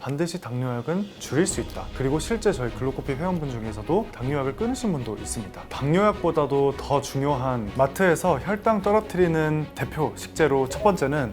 반드시 당뇨약은 줄일 수 있다. 그리고 실제 저희 글루코피 회원분 중에서도 당뇨약을 끊으신 분도 있습니다. 당뇨약보다도 더 중요한 마트에서 혈당 떨어뜨리는 대표 식재로 첫 번째는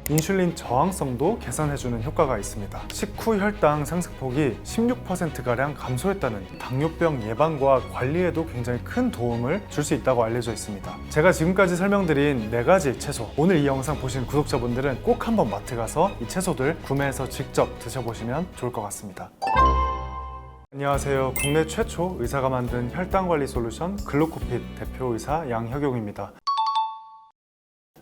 인슐린 저항성도 개선해주는 효과가 있습니다. 식후 혈당 상승폭이 16%가량 감소했다는 당뇨병 예방과 관리에도 굉장히 큰 도움을 줄 수 있다고 알려져 있습니다. 제가 지금까지 설명드린 4가지 채소, 오늘 이 영상 보신 구독자분들은 꼭 한번 마트 가서 이 채소들 구매해서 직접 드셔보시면 좋을 것 같습니다. 안녕하세요. 국내 최초 의사가 만든 혈당관리 솔루션 글루코핏 대표의사 양혁용입니다.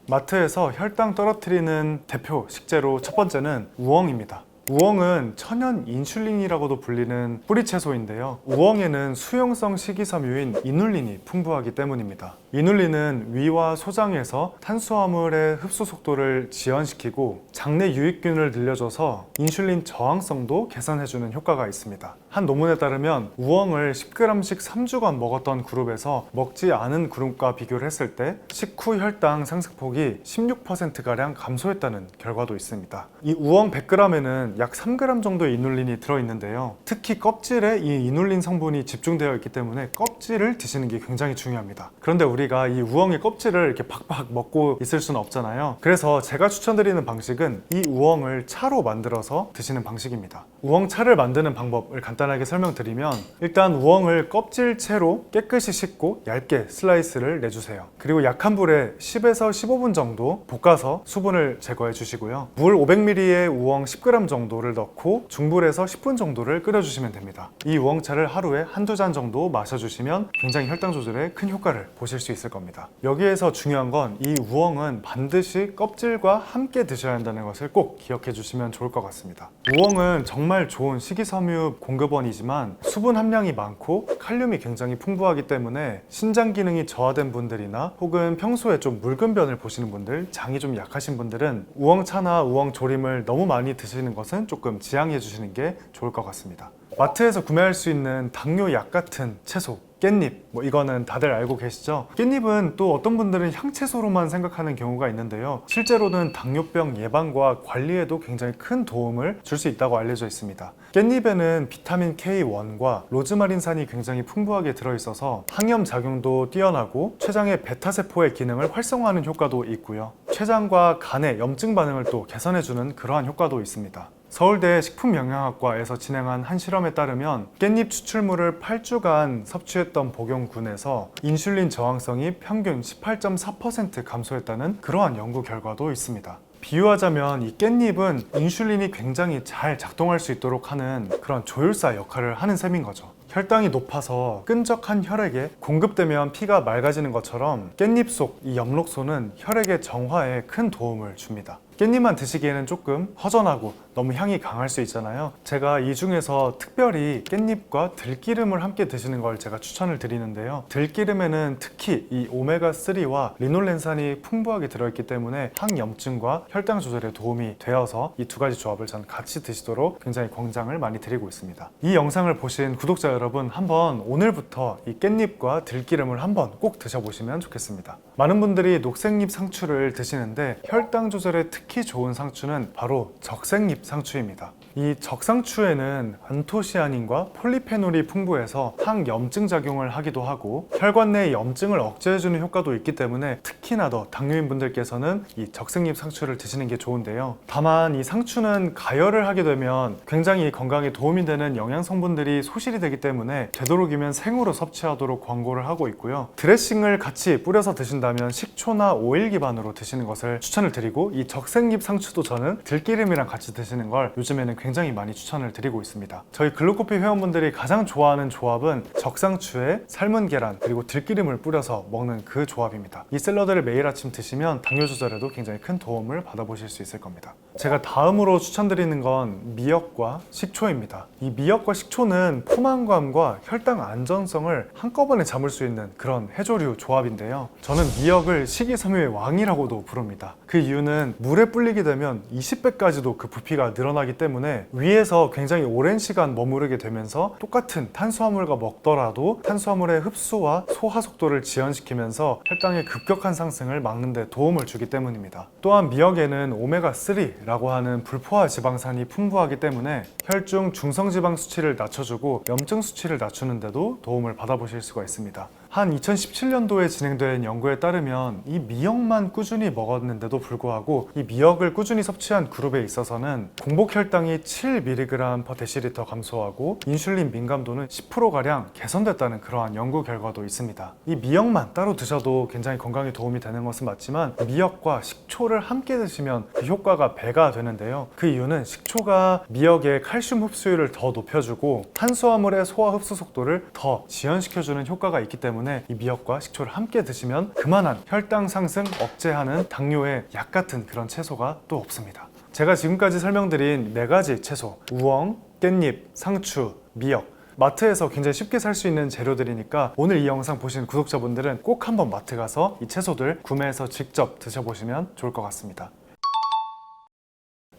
마트에서 혈당 떨어뜨리는 대표 식재로 첫 번째는 우엉입니다. 우엉은 천연 인슐린이라고도 불리는 뿌리채소인데요. 우엉에는 수용성 식이섬유인 이눌린이 풍부하기 때문입니다. 이눌린은 위와 소장에서 탄수화물의 흡수 속도를 지연시키고 장내 유익균을 늘려줘서 인슐린 저항성도 개선해주는 효과가 있습니다. 한 논문에 따르면 우엉을 10g씩 3주간 먹었던 그룹에서 먹지 않은 그룹과 비교를 했을 때 식후 혈당 상승폭이 16%가량 감소했다는 결과도 있습니다. 이 우엉 100g에는 약 3g 정도의 이눌린이 들어있는데요. 특히 껍질에 이 이눌린 성분이 집중되어 있기 때문에 껍질을 드시는 게 굉장히 중요합니다. 그런데 우리가 이 우엉의 껍질을 이렇게 팍팍 먹고 있을 수는 없잖아요. 그래서 제가 추천드리는 방식은 이 우엉을 차로 만들어서 드시는 방식입니다. 우엉차를 만드는 방법을 간단하게 설명드리면 일단 우엉을 껍질채로 깨끗이 씻고 얇게 슬라이스를 내주세요. 그리고 약한 불에 10에서 15분 정도 볶아서 수분을 제거해 주시고요. 물 500ml에 우엉 10g 정도를 넣고 중불에서 10분 정도를 끓여주시면 됩니다. 이 우엉차를 하루에 한두 잔 정도 마셔주시면 굉장히 혈당 조절에 큰 효과를 보실 수 있을 겁니다. 여기에서 중요한 건 이 우엉은 반드시 껍질과 함께 드셔야 한다는 것을 꼭 기억해 주시면 좋을 것 같습니다. 우엉은 정말 좋은 식이섬유 공급원이지만 수분 함량이 많고 칼륨이 굉장히 풍부하기 때문에 신장 기능이 저하된 분들이나 혹은 평소에 좀 묽은 변을 보시는 분들, 장이 좀 약하신 분들은 우엉차나 우엉조림을 너무 많이 드시는 것은 조금 지양해 주시는 게 좋을 것 같습니다. 마트에서 구매할 수 있는 당뇨약 같은 채소, 깻잎, 이거는 다들 알고 계시죠? 깻잎은 또 어떤 분들은 향채소로만 생각하는 경우가 있는데요. 실제로는 당뇨병 예방과 관리에도 굉장히 큰 도움을 줄 수 있다고 알려져 있습니다. 깻잎에는 비타민 K1과 로즈마린산이 굉장히 풍부하게 들어있어서 항염 작용도 뛰어나고 췌장의 베타세포의 기능을 활성화하는 효과도 있고요. 췌장과 간의 염증 반응을 또 개선해주는 그러한 효과도 있습니다. 서울대 식품영양학과에서 진행한 한 실험에 따르면 깻잎 추출물을 8주간 섭취했던 복용군에서 인슐린 저항성이 평균 18.4% 감소했다는 그러한 연구 결과도 있습니다. 비유하자면 이 깻잎은 인슐린이 굉장히 잘 작동할 수 있도록 하는 그런 조율사 역할을 하는 셈인 거죠. 혈당이 높아서 끈적한 혈액에 공급되면 피가 맑아지는 것처럼 깻잎 속 이 엽록소는 혈액의 정화에 큰 도움을 줍니다. 깻잎만 드시기에는 조금 허전하고 너무 향이 강할 수 있잖아요. 제가 이 중에서 특별히 깻잎과 들기름을 함께 드시는 걸 제가 추천을 드리는데요. 들기름에는 특히 이 오메가3와 리놀렌산이 풍부하게 들어있기 때문에 항염증과 혈당 조절에 도움이 되어서 이 두 가지 조합을 저는 같이 드시도록 굉장히 권장을 많이 드리고 있습니다. 이 영상을 보신 구독자 여러분, 한번 오늘부터 이 깻잎과 들기름을 한번 꼭 드셔보시면 좋겠습니다. 많은 분들이 녹색잎 상추를 드시는데 혈당 조절에 특히 좋은 상추는 바로 적색잎 상추입니다. 이 적상추에는 안토시아닌과 폴리페놀이 풍부해서 항염증 작용을 하기도 하고 혈관 내 염증을 억제해주는 효과도 있기 때문에 특히나 더 당뇨인 분들께서는 이 적색잎 상추를 드시는 게 좋은데요. 다만 이 상추는 가열을 하게 되면 굉장히 건강에 도움이 되는 영양 성분들이 소실이 되기 때문에 되도록이면 생으로 섭취하도록 권고를 하고 있고요. 드레싱을 같이 뿌려서 드신다면 식초나 오일 기반으로 드시는 것을 추천을 드리고 이 적색잎 상추도 저는 들기름이랑 같이 드시는 걸 요즘에는 굉장히 많이 추천을 드리고 있습니다. 저희 글루코피 회원분들이 가장 좋아하는 조합은 적상추에 삶은 계란 그리고 들기름을 뿌려서 먹는 그 조합입니다. 이 샐러드를 매일 아침 드시면 당뇨 조절에도 굉장히 큰 도움을 받아보실 수 있을 겁니다. 제가 다음으로 추천드리는 건 미역과 식초입니다. 이 미역과 식초는 포만감과 혈당 안전성을 한꺼번에 잡을 수 있는 그런 해조류 조합인데요. 저는 미역을 식이섬유의 왕이라고도 부릅니다. 그 이유는 물에 불리게 되면 20배까지도 그 부피가 늘어나기 때문에 때문에 위에서 굉장히 오랜 시간 머무르게 되면서 똑같은 탄수화물과 먹더라도 탄수화물의 흡수와 소화 속도를 지연시키면서 혈당의 급격한 상승을 막는 데 도움을 주기 때문입니다. 또한 미역에는 오메가3라고 하는 불포화 지방산이 풍부하기 때문에 혈중 중성지방 수치를 낮춰주고 염증 수치를 낮추는데도 도움을 받아보실 수가 있습니다. 한 2017년도에 진행된 연구에 따르면 이 미역만 꾸준히 먹었는데도 불구하고 이 미역을 꾸준히 섭취한 그룹에 있어서는 공복 혈당이 7mg/dL 감소하고 인슐린 민감도는 10%가량 개선됐다는 그러한 연구 결과도 있습니다. 이 미역만 따로 드셔도 굉장히 건강에 도움이 되는 것은 맞지만 미역과 식초를 함께 드시면 그 효과가 배가 되는데요. 그 이유는 식초가 미역의 칼슘 흡수율을 더 높여주고 탄수화물의 소화 흡수 속도를 더 지연시켜주는 효과가 있기 때문에 이 미역과 식초를 함께 드시면 그만한 혈당 상승 억제하는 당뇨의 약 같은 그런 채소가 또 없습니다. 제가 지금까지 설명드린 4가지 채소, 우엉, 깻잎, 상추, 미역, 마트에서 굉장히 쉽게 살 수 있는 재료들이니까 오늘 이 영상 보신 구독자분들은 꼭 한번 마트 가서 이 채소들 구매해서 직접 드셔보시면 좋을 것 같습니다.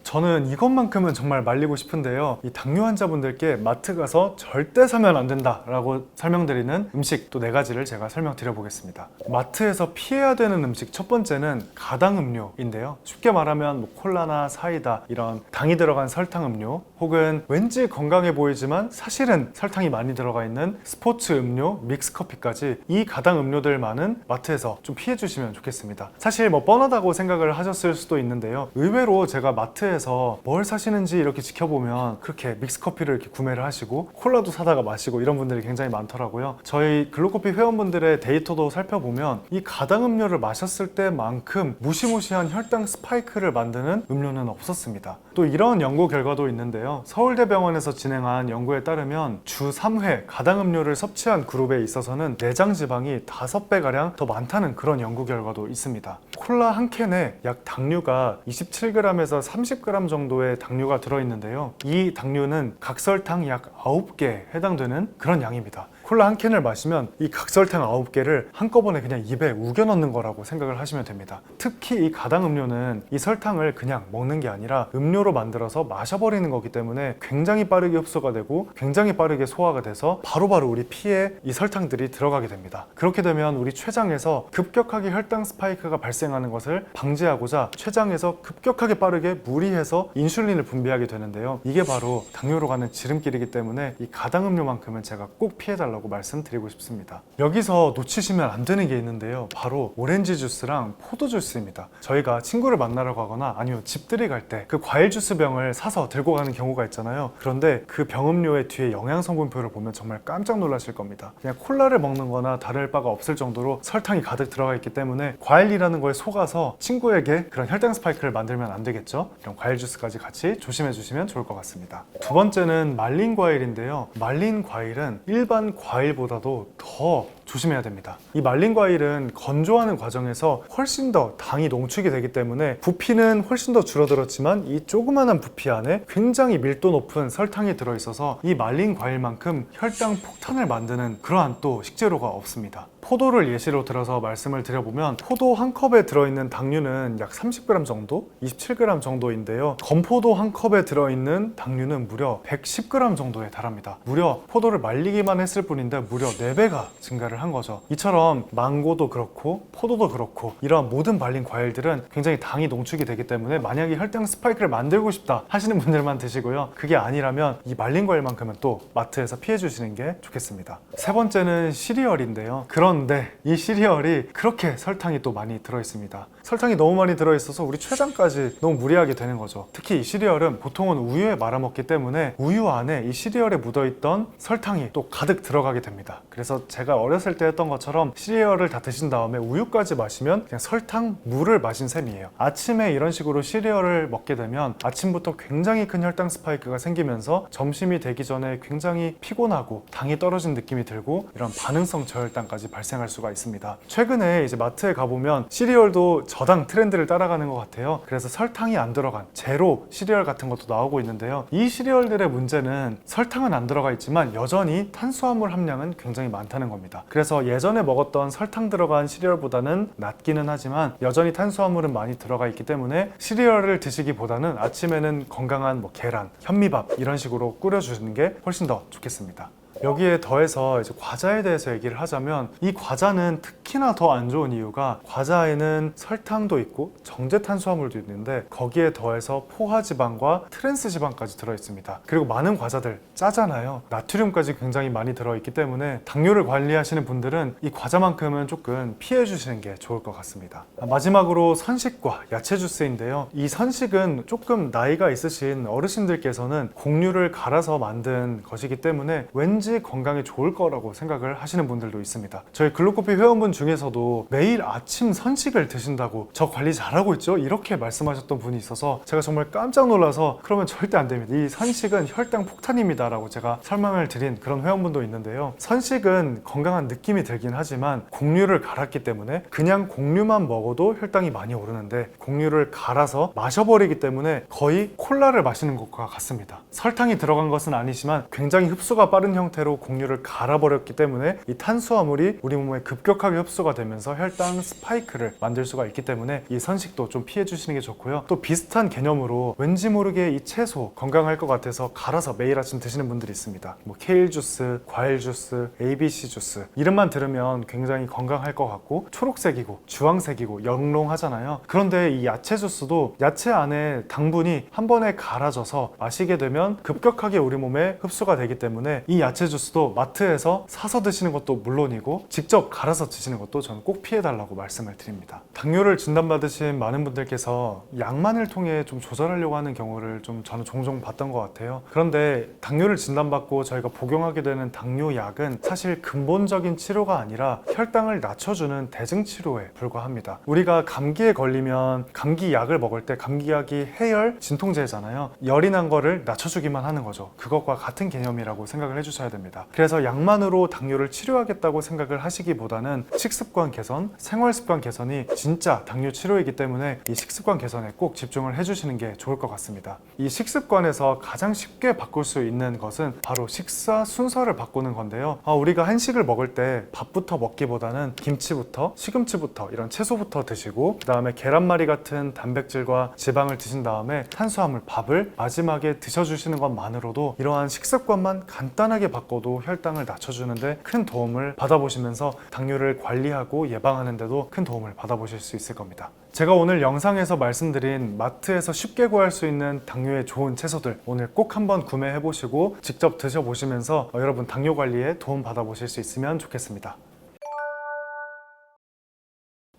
저는 이것만큼은 정말 말리고 싶은데요. 이 당뇨 환자분들께 마트 가서 절대 사면 안 된다 라고 설명드리는 음식 또 4가지를 제가 설명드려 보겠습니다. 마트에서 피해야 되는 음식 첫 번째는 가당 음료인데요. 쉽게 말하면 뭐 콜라나 사이다 이런 당이 들어간 설탕 음료, 혹은 왠지 건강해 보이지만 사실은 설탕이 많이 들어가 있는 스포츠 음료, 믹스커피까지 이 가당 음료들만은 마트에서 좀 피해 주시면 좋겠습니다. 사실 뭐 뻔하다고 생각을 하셨을 수도 있는데요. 의외로 제가 마트에서 뭘 사시는지 이렇게 지켜보면 그렇게 믹스커피를 이렇게 구매를 하시고 콜라도 사다가 마시고 이런 분들이 굉장히 많더라고요. 저희 글루커피 회원분들의 데이터도 살펴보면 이 가당 음료를 마셨을 때만큼 무시무시한 혈당 스파이크를 만드는 음료는 없었습니다. 또 이런 연구 결과도 있는데요. 서울대병원에서 진행한 연구에 따르면 주 3회 가당 음료를 섭취한 그룹에 있어서는 내장 지방이 5배가량 더 많다는 그런 연구 결과도 있습니다. 콜라 한 캔에 약 당류가 27g에서 30g 정도의 당류가 들어있는데요. 이 당류는 각설탕 약 9개에 해당되는 그런 양입니다. 콜라 한 캔을 마시면 이 각설탕 9개를 한꺼번에 그냥 입에 우겨 넣는 거라고 생각을 하시면 됩니다. 특히 이 가당 음료는 이 설탕을 그냥 먹는 게 아니라 음료로 만들어서 마셔버리는 거기 때문에 굉장히 빠르게 흡수가 되고 굉장히 빠르게 소화가 돼서 바로바로 우리 피에 이 설탕들이 들어가게 됩니다. 그렇게 되면 우리 췌장에서 급격하게 혈당 스파이크가 발생하는 것을 방지하고자 췌장에서 급격하게 빠르게 무리해서 인슐린을 분비하게 되는데요. 이게 바로 당뇨로 가는 지름길이기 때문에 이 가당 음료만큼은 제가 꼭 피해달라고 말씀드리고 싶습니다. 여기서 놓치시면 안 되는 게 있는데요. 바로 오렌지 주스랑 포도 주스입니다. 저희가 친구를 만나러 가거나 아니면 집들이 갈 때 그 과일 주스 병을 사서 들고 가는 경우가 있잖아요. 그런데 그 병음료의 뒤에 영양 성분표를 보면 정말 깜짝 놀라실 겁니다. 그냥 콜라를 먹는 거나 다를 바가 없을 정도로 설탕이 가득 들어가 있기 때문에 과일이라는 거에 속아서 친구에게 그런 혈당 스파이크를 만들면 안 되겠죠. 이런 과일 주스까지 같이 조심해 주시면 좋을 것 같습니다. 두 번째는 말린 과일인데요. 말린 과일은 일반 과일보다도 더 조심해야 됩니다. 이 말린 과일은 건조하는 과정에서 훨씬 더 당이 농축이 되기 때문에 부피는 훨씬 더 줄어들었지만 이 조그만한 부피 안에 굉장히 밀도 높은 설탕이 들어있어서 이 말린 과일만큼 혈당 폭탄을 만드는 그러한 또 식재료가 없습니다. 포도를 예시로 들어서 말씀을 드려보면 포도 한 컵에 들어있는 당류는 약 30g 정도, 27g 정도인데요. 건포도 한 컵에 들어있는 당류는 무려 110g 정도에 달합니다. 무려 포도를 말리기만 했을 뿐인데 무려 4배가 증가를 한 거죠. 이처럼 망고도 그렇고 포도도 그렇고 이러한 모든 말린 과일들은 굉장히 당이 농축이 되기 때문에 만약에 혈당 스파이크를 만들고 싶다 하시는 분들만 드시고요. 그게 아니라면 이 말린 과일만큼은 또 마트에서 피해 주시는 게 좋겠습니다. 세 번째는 시리얼인데요. 그런데 이 시리얼이 그렇게 설탕이 또 많이 들어있습니다. 설탕이 너무 많이 들어있어서 우리 췌장까지 너무 무리하게 되는 거죠. 특히 이 시리얼은 보통은 우유에 말아먹기 때문에 우유 안에 이 시리얼에 묻어있던 설탕이 또 가득 들어가게 됩니다. 그래서 제가 어렸을 때 했던 것처럼 시리얼을 다 드신 다음에 우유까지 마시면 그냥 설탕, 물을 마신 셈이에요. 아침에 이런 식으로 시리얼을 먹게 되면 아침부터 굉장히 큰 혈당 스파이크가 생기면서 점심이 되기 전에 굉장히 피곤하고 당이 떨어진 느낌이 들고 이런 반응성 저혈당까지 발생합니다. 발생할 수가 있습니다. 최근에 이제 마트에 가보면 시리얼도 저당 트렌드를 따라가는 것 같아요. 그래서 설탕이 안 들어간 제로 시리얼 같은 것도 나오고 있는데요. 이 시리얼들의 문제는 설탕은 안 들어가 있지만 여전히 탄수화물 함량은 굉장히 많다는 겁니다. 그래서 예전에 먹었던 설탕 들어간 시리얼보다는 낫기는 하지만 여전히 탄수화물은 많이 들어가 있기 때문에 시리얼을 드시기보다는 아침에는 건강한 계란, 현미밥 이런 식으로 꾸려주시는 게 훨씬 더 좋겠습니다. 여기에 더해서 이제 과자에 대해서 얘기를 하자면 이 과자는 특히나 더 안 좋은 이유가 과자에는 설탕도 있고 정제 탄수화물도 있는데 거기에 더해서 포화지방과 트랜스지방까지 들어있습니다. 그리고 많은 과자들 짜잖아요. 나트륨까지 굉장히 많이 들어있기 때문에 당뇨를 관리하시는 분들은 이 과자만큼은 조금 피해 주시는 게 좋을 것 같습니다. 마지막으로 선식과 야채 주스인데요. 이 선식은 조금 나이가 있으신 어르신들께서는 곡류를 갈아서 만든 것이기 때문에 왠지 건강에 좋을 거라고 생각을 하시는 분들도 있습니다. 저희 글루코피 회원분 중에서도 매일 아침 선식을 드신다고 저 관리 잘하고 있죠? 이렇게 말씀하셨던 분이 있어서 제가 정말 깜짝 놀라서 그러면 절대 안 됩니다. 이 선식은 혈당 폭탄입니다 라고 제가 설명을 드린 그런 회원분도 있는데요. 선식은 건강한 느낌이 들긴 하지만 곡류를 갈았기 때문에 그냥 곡류만 먹어도 혈당이 많이 오르는데 곡류를 갈아서 마셔버리기 때문에 거의 콜라를 마시는 것과 같습니다. 설탕이 들어간 것은 아니지만 굉장히 흡수가 빠른 형태로 곡류를 갈아버렸기 때문에 이 탄수화물이 우리 몸에 급격하게 흡수가 되면서 혈당 스파이크를 만들 수가 있기 때문에 이 선식도 좀 피해 주시는 게 좋고요. 또 비슷한 개념으로 왠지 모르게 이 채소 건강할 것 같아서 갈아서 매일 아침 드시는 분들이 있습니다. 케일 주스, 과일 주스, ABC 주스 이름만 들으면 굉장히 건강할 것 같고 초록색이고 주황색이고 영롱하잖아요. 그런데 이 야채 주스도 야채 안에 당분이 한 번에 갈아져서 마시게 되면 급격하게 우리 몸에 흡수가 되기 때문에 이 야채 주스도 마트에서 사서 드시는 것도 물론이고 직접 갈아서 드시는 것도 저는 꼭 피해달라고 말씀을 드립니다. 당뇨를 진단받으신 많은 분들께서 약만을 통해 좀 조절하려고 하는 경우를 저는 종종 봤던 것 같아요. 그런데 당뇨를 진단받고 저희가 복용하게 되는 당뇨약은 사실 근본적인 치료가 아니라 혈당을 낮춰주는 대증치료에 불과합니다. 우리가 감기에 걸리면 감기약을 먹을 때 감기약이 해열, 진통제잖아요. 열이 난 거를 낮춰주기만 하는 거죠. 그것과 같은 개념이라고 생각을 해주셔야 됩니다. 그래서 약만으로 당뇨를 치료하겠다고 생각을 하시기보다는 식습관 개선, 생활습관 개선이 진짜 당뇨 치료이기 때문에 이 식습관 개선에 꼭 집중을 해주시는 게 좋을 것 같습니다. 이 식습관에서 가장 쉽게 바꿀 수 있는 것은 바로 식사 순서를 바꾸는 건데요. 우리가 한식을 먹을 때 밥부터 먹기보다는 김치부터 시금치부터 이런 채소부터 드시고 그 다음에 계란말이 같은 단백질과 지방을 드신 다음에 탄수화물 밥을 마지막에 드셔주시는 것만으로도 이러한 식습관만 간단하게 바꿔도 혈당을 낮춰주는데 큰 도움을 받아보시면서 당뇨를 관리하고 예방하는 데도 큰 도움을 받아보실 수 있을 겁니다. 제가 오늘 영상에서 말씀드린 마트에서 쉽게 구할 수 있는 당뇨에 좋은 채소들 오늘 꼭 한번 구매해보시고 직접 드셔보시면서 여러분 당뇨 관리에 도움 받아보실 수 있으면 좋겠습니다.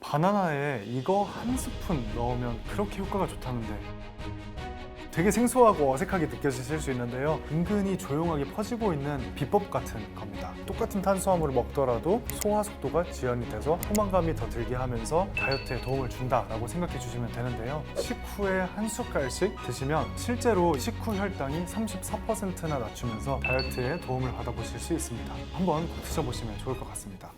바나나에 이거 한 스푼 넣으면 그렇게 효과가 좋다는데 되게 생소하고 어색하게 느껴지실 수 있는데요. 은근히 조용하게 퍼지고 있는 비법 같은 겁니다. 똑같은 탄수화물을 먹더라도 소화 속도가 지연이 돼서 포만감이 더 들게 하면서 다이어트에 도움을 준다라고 생각해 주시면 되는데요. 식후에 한 숟갈씩 드시면 실제로 식후 혈당이 34%나 낮추면서 다이어트에 도움을 받아보실 수 있습니다. 한번 드셔보시면 좋을 것 같습니다.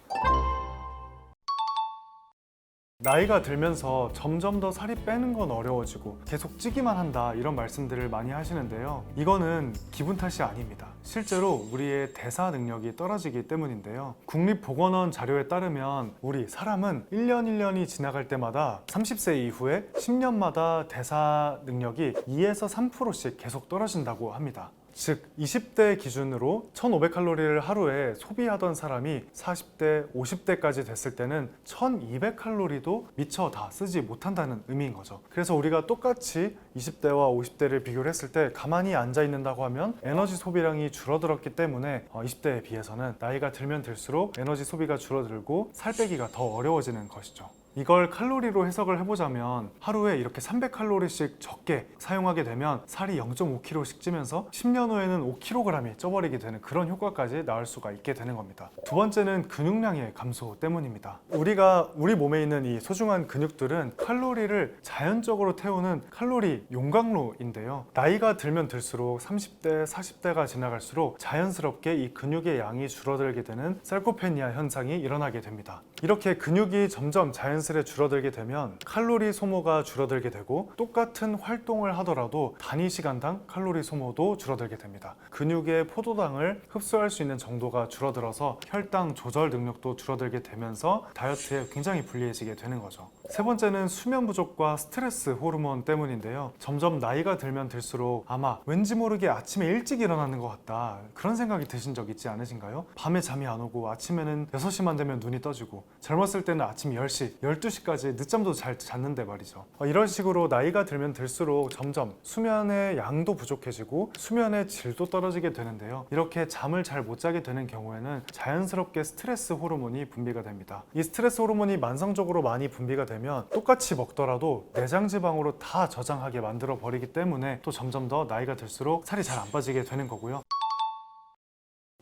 나이가 들면서 점점 더 살이 빼는 건 어려워지고 계속 찌기만 한다 이런 말씀들을 많이 하시는데요. 이거는 기분 탓이 아닙니다. 실제로 우리의 대사 능력이 떨어지기 때문인데요. 국립보건원 자료에 따르면 우리 사람은 1년이 지나갈 때마다 30세 이후에 10년마다 대사 능력이 2에서 3%씩 계속 떨어진다고 합니다. 즉 20대 기준으로 1500칼로리를 하루에 소비하던 사람이 40대, 50대까지 됐을 때는 1200칼로리도 미처 다 쓰지 못한다는 의미인 거죠. 그래서 우리가 똑같이 20대와 50대를 비교를 했을 때 가만히 앉아 있는다고 하면 에너지 소비량이 줄어들었기 때문에 20대에 비해서는 나이가 들면 들수록 에너지 소비가 줄어들고 살 빼기가 더 어려워지는 것이죠. 이걸 칼로리로 해석을 해보자면 하루에 이렇게 300칼로리씩 적게 사용하게 되면 살이 0.5kg씩 찌면서 10년 후에는 5kg이 쪄버리게 되는 그런 효과까지 나올 수가 있게 되는 겁니다. 두 번째는 근육량의 감소 때문입니다. 우리 몸에 있는 이 소중한 근육들은 칼로리를 자연적으로 태우는 칼로리 용광로인데요. 나이가 들면 들수록 30대, 40대가 지나갈수록 자연스럽게 이 근육의 양이 줄어들게 되는 sarcopenia 현상이 일어나게 됩니다. 이렇게 근육이 점점 자연스레 줄어들게 되면 칼로리 소모가 줄어들게 되고 똑같은 활동을 하더라도 단위 시간당 칼로리 소모도 줄어들게 됩니다. 근육의 포도당을 흡수할 수 있는 정도가 줄어들어서 혈당 조절 능력도 줄어들게 되면서 다이어트에 굉장히 불리해지게 되는 거죠. 세 번째는 수면 부족과 스트레스 호르몬 때문인데요. 점점 나이가 들면 들수록 아마 왠지 모르게 아침에 일찍 일어나는 것 같다, 그런 생각이 드신 적 있지 않으신가요? 밤에 잠이 안 오고 아침에는 6시만 되면 눈이 떠지고, 젊었을 때는 아침 10시, 12시까지 늦잠도 잘 잤는데 말이죠. 이런 식으로 나이가 들면 들수록 점점 수면의 양도 부족해지고 수면의 질도 떨어지게 되는데요. 이렇게 잠을 잘 못 자게 되는 경우에는 자연스럽게 스트레스 호르몬이 분비가 됩니다. 이 스트레스 호르몬이 만성적으로 많이 분비가 되면 똑같이 먹더라도 내장 지방으로 다 저장하게 만들어 버리기 때문에 또 점점 더 나이가 들수록 살이 잘 안 빠지게 되는 거고요.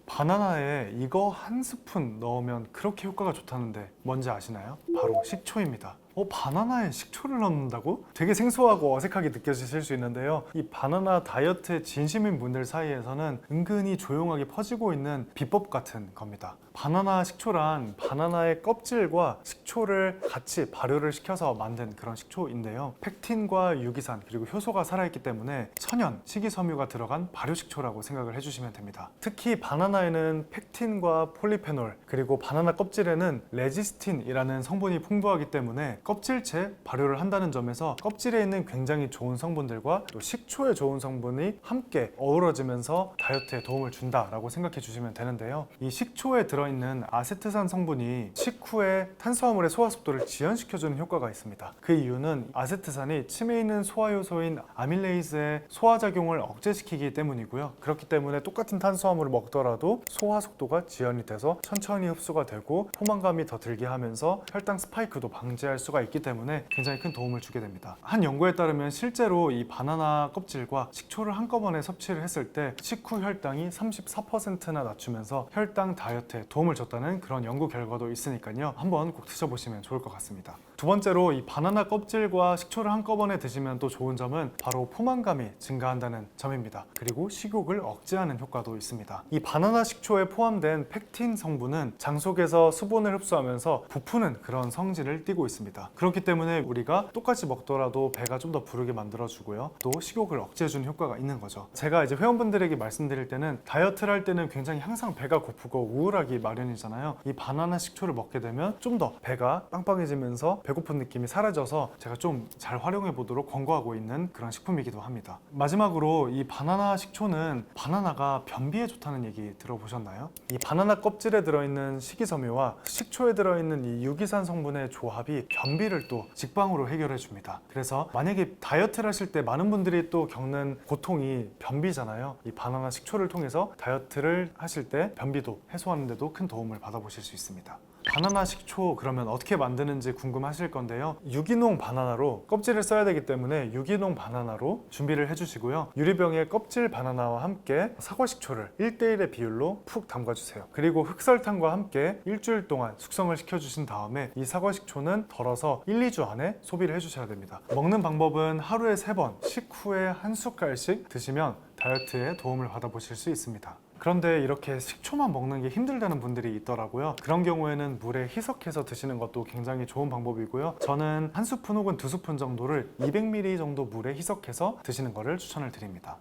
바나나에 이거 한 스푼 넣으면 그렇게 효과가 좋다는데 뭔지 아시나요? 바로 식초입니다. 바나나에 식초를 넣는다고? 되게 생소하고 어색하게 느껴지실 수 있는데요. 이 바나나 다이어트에 진심인 분들 사이에서는 은근히 조용하게 퍼지고 있는 비법 같은 겁니다. 바나나 식초란 바나나의 껍질과 식초를 같이 발효를 시켜서 만든 그런 식초인데요. 펙틴과 유기산 그리고 효소가 살아있기 때문에 천연 식이섬유가 들어간 발효식초라고 생각을 해주시면 됩니다. 특히 바나나에는 펙틴과 폴리페놀 그리고 바나나 껍질에는 레지스틴이라는 성분이 풍부하기 때문에 껍질째 발효를 한다는 점에서 껍질에 있는 굉장히 좋은 성분들과 또 식초에 좋은 성분이 함께 어우러지면서 다이어트에 도움을 준다라고 생각해 주시면 되는데요. 이 식초에 들어있는 아세트산 성분이 식후에 탄수화물의 소화 속도를 지연시켜주는 효과가 있습니다. 그 이유는 아세트산이 침에 있는 소화효소인 아밀레이즈의 소화작용을 억제시키기 때문이고요. 그렇기 때문에 똑같은 탄수화물을 먹더라도 소화 속도가 지연이 돼서 천천히 흡수가 되고 포만감이 더 들게 하면서 혈당 스파이크도 방지할 수가 있기 때문에 굉장히 큰 도움을 주게 됩니다. 한 연구에 따르면 실제로 이 바나나 껍질과 식초를 한꺼번에 섭취를 했을 때 식후 혈당이 34%나 낮추면서 혈당 다이어트에 도움을 줬다는 그런 연구 결과도 있으니까요. 한번 꼭 드셔보시면 좋을 것 같습니다. 두 번째로 이 바나나 껍질과 식초를 한꺼번에 드시면 또 좋은 점은 바로 포만감이 증가한다는 점입니다. 그리고 식욕을 억제하는 효과도 있습니다. 이 바나나 식초에 포함된 펙틴 성분은 장 속에서 수분을 흡수하면서 부푸는 그런 성질을 띠고 있습니다. 그렇기 때문에 우리가 똑같이 먹더라도 배가 좀 더 부르게 만들어주고요. 또 식욕을 억제해주는 효과가 있는 거죠. 제가 이제 회원분들에게 말씀드릴 때는 다이어트를 할 때는 굉장히 항상 배가 고프고 우울하기 마련이잖아요. 이 바나나 식초를 먹게 되면 좀 더 배가 빵빵해지면서 배고픈 느낌이 사라져서 제가 좀 잘 활용해 보도록 권고하고 있는 그런 식품이기도 합니다. 마지막으로 이 바나나 식초는 바나나가 변비에 좋다는 얘기 들어보셨나요? 이 바나나 껍질에 들어있는 식이섬유와 식초에 들어있는 이 유기산 성분의 조합이 변비를 또 직방으로 해결해 줍니다. 그래서 만약에 다이어트를 하실 때 많은 분들이 또 겪는 고통이 변비잖아요. 이 바나나 식초를 통해서 다이어트를 하실 때 변비도 해소하는 데도 큰 도움을 받아보실 수 있습니다. 바나나 식초 그러면 어떻게 만드는지 궁금하실 건데요. 유기농 바나나로 껍질을 써야 되기 때문에 유기농 바나나로 준비를 해주시고요. 유리병에 껍질 바나나와 함께 사과 식초를 1:1의 비율로 푹 담가주세요. 그리고 흑설탕과 함께 일주일 동안 숙성을 시켜주신 다음에 이 사과 식초는 덜어서 1-2주 안에 소비를 해주셔야 됩니다. 먹는 방법은 하루에 3번 식후에 한 숟갈씩 드시면 다이어트에 도움을 받아보실 수 있습니다. 그런데 이렇게 식초만 먹는 게 힘들다는 분들이 있더라고요. 그런 경우에는 물에 희석해서 드시는 것도 굉장히 좋은 방법이고요. 저는 한 스푼 혹은 2스푼 정도를 200ml 정도 물에 희석해서 드시는 것을 추천을 드립니다.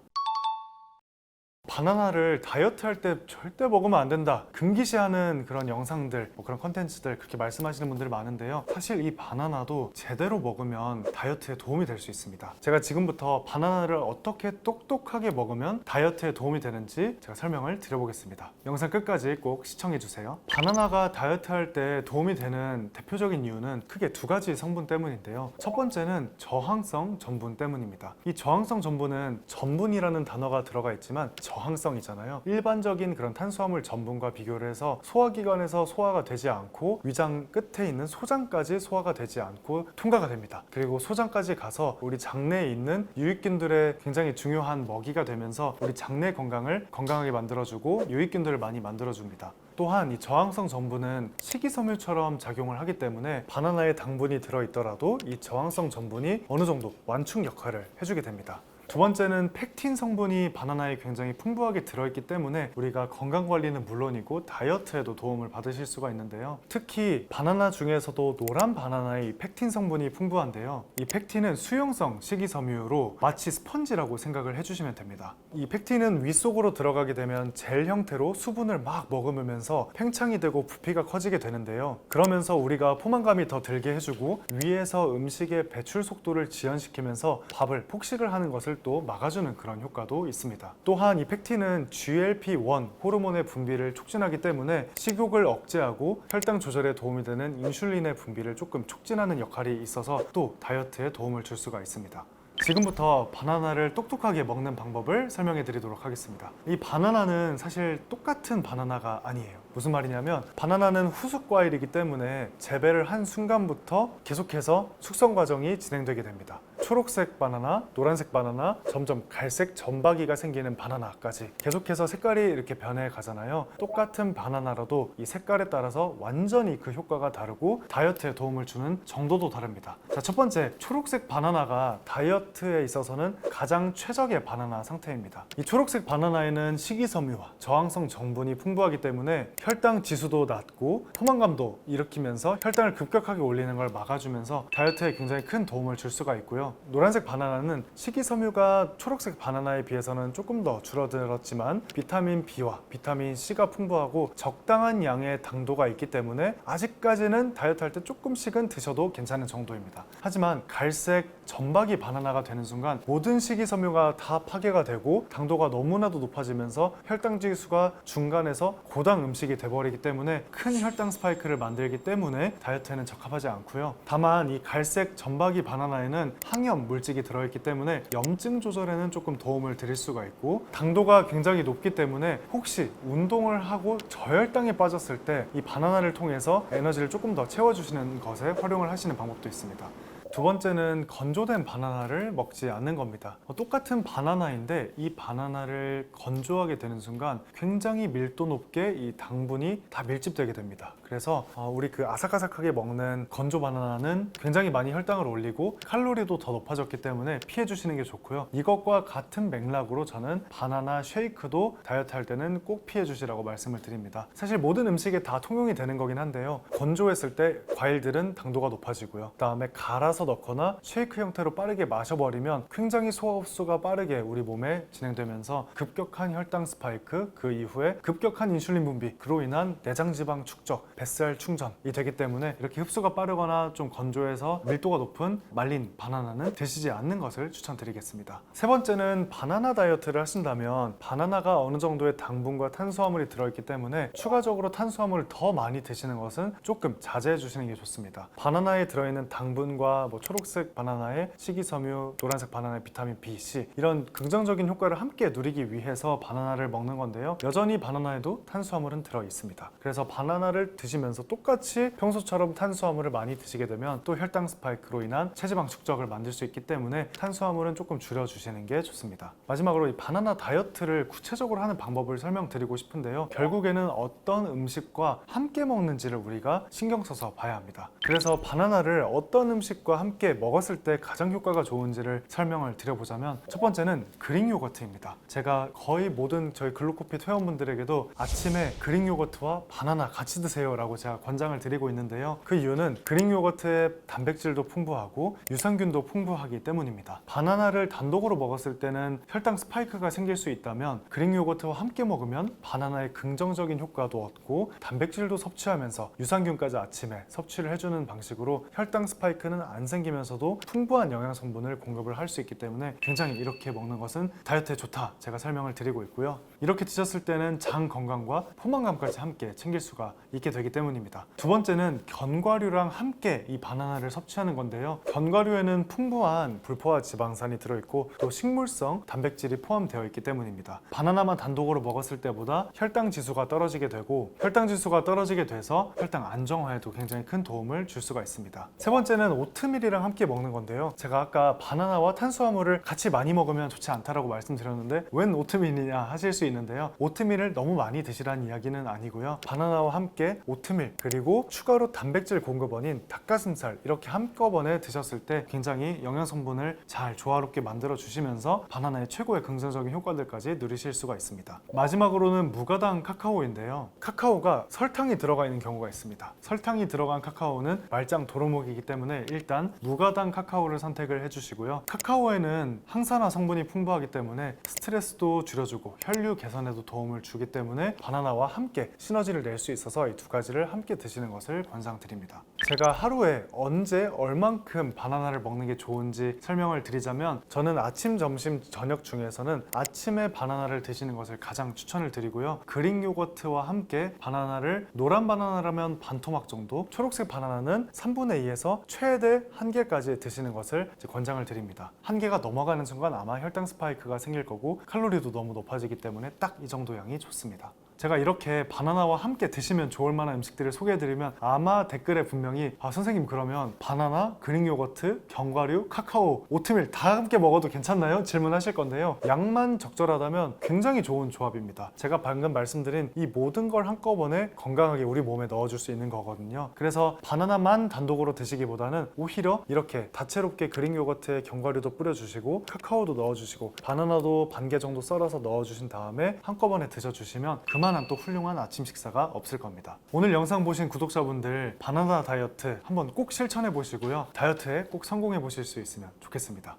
바나나를 다이어트 할 때 절대 먹으면 안 된다, 금기시하는 그런 영상들, 그런 컨텐츠들 그렇게 말씀하시는 분들이 많은데요. 사실 이 바나나도 제대로 먹으면 다이어트에 도움이 될 수 있습니다. 제가 지금부터 바나나를 어떻게 똑똑하게 먹으면 다이어트에 도움이 되는지 제가 설명을 드려보겠습니다. 영상 끝까지 꼭 시청해주세요. 바나나가 다이어트 할 때 도움이 되는 대표적인 이유는 크게 2가지 성분 때문인데요. 첫 번째는 저항성 전분 때문입니다. 이 저항성 전분은 전분이라는 단어가 들어가 있지만 저항성이잖아요. 일반적인 그런 탄수화물 전분과 비교를 해서 소화기관에서 소화가 되지 않고 위장 끝에 있는 소장까지 소화가 되지 않고 통과가 됩니다. 그리고 소장까지 가서 우리 장내에 있는 유익균들의 굉장히 중요한 먹이가 되면서 우리 장내 건강을 건강하게 만들어주고 유익균들을 많이 만들어줍니다. 또한 이 저항성 전분은 식이섬유처럼 작용을 하기 때문에 바나나에 당분이 들어있더라도 이 저항성 전분이 어느 정도 완충 역할을 해주게 됩니다. 두 번째는 펙틴 성분이 바나나에 굉장히 풍부하게 들어있기 때문에 우리가 건강관리는 물론이고 다이어트에도 도움을 받으실 수가 있는데요. 특히 바나나 중에서도 노란 바나나에 이 펙틴 성분이 풍부한데요. 이 펙틴은 수용성 식이섬유로 마치 스펀지라고 생각을 해주시면 됩니다. 이 펙틴은 위 속으로 들어가게 되면 젤 형태로 수분을 막 머금으면서 팽창이 되고 부피가 커지게 되는데요. 그러면서 우리가 포만감이 더 들게 해주고 위에서 음식의 배출 속도를 지연시키면서 밥을 폭식을 하는 것을 또 막아주는 그런 효과도 있습니다. 또한 이 펙틴은 GLP-1 호르몬의 분비를 촉진하기 때문에 식욕을 억제하고 혈당 조절에 도움이 되는 인슐린의 분비를 조금 촉진하는 역할이 있어서 또 다이어트에 도움을 줄 수가 있습니다. 지금부터 바나나를 똑똑하게 먹는 방법을 설명해 드리도록 하겠습니다. 이 바나나는 사실 똑같은 바나나가 아니에요. 무슨 말이냐면 바나나는 후숙 과일이기 때문에 재배를 한 순간부터 계속해서 숙성 과정이 진행되게 됩니다. 초록색 바나나, 노란색 바나나, 점점 갈색 점박이가 생기는 바나나까지 계속해서 색깔이 이렇게 변해 가잖아요. 똑같은 바나나라도 이 색깔에 따라서 완전히 그 효과가 다르고 다이어트에 도움을 주는 정도도 다릅니다. 자, 첫 번째, 초록색 바나나가 다이어트에 있어서는 가장 최적의 바나나 상태입니다. 이 초록색 바나나에는 식이섬유와 저항성 전분이 풍부하기 때문에 혈당 지수도 낮고 포만감도 일으키면서 혈당을 급격하게 올리는 걸 막아주면서 다이어트에 굉장히 큰 도움을 줄 수가 있고요. 노란색 바나나는 식이섬유가 초록색 바나나에 비해서는 조금 더 줄어들었지만 비타민 B와 비타민 C가 풍부하고 적당한 양의 당도가 있기 때문에 아직까지는 다이어트 할 때 조금씩은 드셔도 괜찮은 정도입니다. 하지만 갈색 점박이 바나나가 되는 순간 모든 식이섬유가 다 파괴가 되고 당도가 너무나도 높아지면서 혈당 지수가 중간에서 고당 음식이 돼버리기 때문에 큰 혈당 스파이크를 만들기 때문에 다이어트에는 적합하지 않고요. 다만 이 갈색 점박이 바나나에는 항염 물질이 들어있기 때문에 염증 조절에는 조금 도움을 드릴 수가 있고 당도가 굉장히 높기 때문에 혹시 운동을 하고 저혈당에 빠졌을 때 이 바나나를 통해서 에너지를 조금 더 채워주시는 것에 활용을 하시는 방법도 있습니다. 두 번째는 건조된 바나나를 먹지 않는 겁니다. 똑같은 바나나인데 이 바나나를 건조하게 되는 순간 굉장히 밀도 높게 이 당분이 다 밀집되게 됩니다. 그래서 우리 그 아삭아삭하게 먹는 건조 바나나는 굉장히 많이 혈당을 올리고 칼로리도 더 높아졌기 때문에 피해 주시는 게 좋고요. 이것과 같은 맥락으로 저는 바나나 쉐이크도 다이어트 할 때는 꼭 피해 주시라고 말씀을 드립니다. 사실 모든 음식에 다 통용이 되는 거긴 한데요. 건조했을 때 과일들은 당도가 높아지고요. 그다음에 갈아서 넣거나 쉐이크 형태로 빠르게 마셔버리면 굉장히 소화 흡수가 빠르게 우리 몸에 진행되면서 급격한 혈당 스파이크, 그 이후에 급격한 인슐린 분비, 그로 인한 내장 지방 축적, 뱃살 충전이 되기 때문에 이렇게 흡수가 빠르거나 좀 건조해서 밀도가 높은 말린 바나나는 드시지 않는 것을 추천드리겠습니다. 세 번째는 바나나 다이어트를 하신다면 바나나가 어느 정도의 당분과 탄수화물이 들어있기 때문에 추가적으로 탄수화물을 더 많이 드시는 것은 조금 자제해 주시는 게 좋습니다. 바나나에 들어있는 당분과 초록색 바나나의 식이섬유, 노란색 바나나의 비타민 B, C 이런 긍정적인 효과를 함께 누리기 위해서 바나나를 먹는 건데요. 여전히 바나나에도 탄수화물은 들어 있습니다. 그래서 바나나를 드시면서 똑같이 평소처럼 탄수화물을 많이 드시게 되면 또 혈당 스파이크로 인한 체지방 축적을 만들 수 있기 때문에 탄수화물은 조금 줄여주시는 게 좋습니다. 마지막으로 이 바나나 다이어트를 구체적으로 하는 방법을 설명드리고 싶은데요. 결국에는 어떤 음식과 함께 먹는지를 우리가 신경 써서 봐야 합니다. 그래서 바나나를 어떤 음식과 함께 먹었을 때 가장 효과가 좋은지를 설명을 드려보자면 첫 번째는 그릭 요거트입니다. 제가 거의 모든 저희 글루코핏 회원분들에게도 아침에 그릭 요거트와 바나나 같이 드세요 라고 제가 권장을 드리고 있는데요. 그 이유는 그릭 요거트의 단백질도 풍부하고 유산균도 풍부하기 때문입니다. 바나나를 단독으로 먹었을 때는 혈당 스파이크가 생길 수 있다면 그릭 요거트와 함께 먹으면 바나나의 긍정적인 효과도 얻고 단백질도 섭취하면서 유산균까지 아침에 섭취를 해주는 채워주는 방식으로 혈당 스파이크는 안 생기면서도 풍부한 영양 성분을 공급을 할 수 있기 때문에 굉장히 이렇게 먹는 것은 다이어트에 좋다, 제가 설명을 드리고 있고요. 이렇게 드셨을 때는 장 건강과 포만감까지 함께 챙길 수가 있게 되기 때문입니다. 두 번째는 견과류랑 함께 이 바나나를 섭취하는 건데요. 견과류에는 풍부한 불포화 지방산이 들어있고 또 식물성 단백질이 포함되어 있기 때문입니다. 바나나만 단독으로 먹었을 때보다 혈당 지수가 떨어지게 되고, 혈당 지수가 떨어지게 돼서 혈당 안정화에도 굉장히 큰 도움을 줄 수가 있습니다. 세 번째는 오트밀이랑 함께 먹는 건데요. 제가 아까 바나나와 탄수화물을 같이 많이 먹으면 좋지 않다라고 말씀드렸는데 웬 오트밀이냐 하실 수 있는데요. 오트밀을 너무 많이 드시라는 이야기는 아니고요. 바나나와 함께 오트밀 그리고 추가로 단백질 공급원인 닭가슴살 이렇게 한꺼번에 드셨을 때 굉장히 영양 성분을 잘 조화롭게 만들어 주시면서 바나나의 최고의 긍정적인 효과들까지 누리실 수가 있습니다. 마지막으로는 무가당 카카오인데요. 카카오가 설탕이 들어가 있는 경우가 있습니다. 설탕이 들어간 카카오는 말짱 도루묵이기 때문에 일단 무가당 카카오를 선택을 해주시고요. 카카오에는 항산화 성분이 풍부하기 때문에 스트레스도 줄여주고 혈류 개선에도 도움을 주기 때문에 바나나와 함께 시너지를 낼 수 있어서 이 두 가지를 함께 드시는 것을 권장드립니다. 제가 하루에 언제 얼만큼 바나나를 먹는 게 좋은지 설명을 드리자면, 저는 아침, 점심, 저녁 중에서는 아침에 바나나를 드시는 것을 가장 추천을 드리고요. 그릭 요거트와 함께 바나나를, 노란 바나나라면 반 토막 정도, 초록색 바나나는 3분의 2에서 최대 1개까지 드시는 것을 권장을 드립니다. 1개가 넘어가는 순간 아마 혈당 스파이크가 생길 거고 칼로리도 너무 높아지기 때문에 딱 이 정도 양이 좋습니다. 제가 이렇게 바나나와 함께 드시면 좋을 만한 음식들을 소개해드리면 아마 댓글에 분명히 선생님 그러면 바나나, 그릭 요거트, 견과류, 카카오, 오트밀 다 함께 먹어도 괜찮나요? 질문하실 건데요. 양만 적절하다면 굉장히 좋은 조합입니다. 제가 방금 말씀드린 이 모든 걸 한꺼번에 건강하게 우리 몸에 넣어줄 수 있는 거거든요. 그래서 바나나만 단독으로 드시기보다는 오히려 이렇게 다채롭게 그릭 요거트에 견과류도 뿌려주시고 카카오도 넣어주시고 바나나도 반 개 정도 썰어서 넣어주신 다음에 한꺼번에 드셔주시면 그만한 또 훌륭한 아침 식사가 없을 겁니다. 오늘 영상 보신 구독자분들 바나나 다이어트 한번 꼭 실천해 보시고요. 다이어트에 꼭 성공해 보실 수 있으면 좋겠습니다.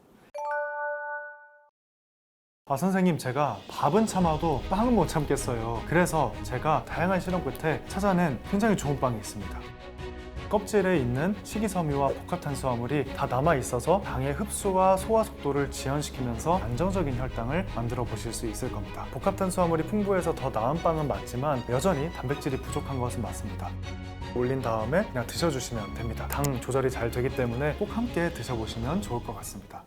선생님 제가 밥은 참아도 빵은 못 참겠어요. 그래서 제가 다양한 실험 끝에 찾아낸 굉장히 좋은 빵이 있습니다. 껍질에 있는 식이섬유와 복합탄수화물이 다 남아있어서 당의 흡수와 소화 속도를 지연시키면서 안정적인 혈당을 만들어 보실 수 있을 겁니다. 복합탄수화물이 풍부해서 더 나은 빵은 맞지만 여전히 단백질이 부족한 것은 맞습니다. 올린 다음에 그냥 드셔주시면 됩니다. 당 조절이 잘 되기 때문에 꼭 함께 드셔보시면 좋을 것 같습니다.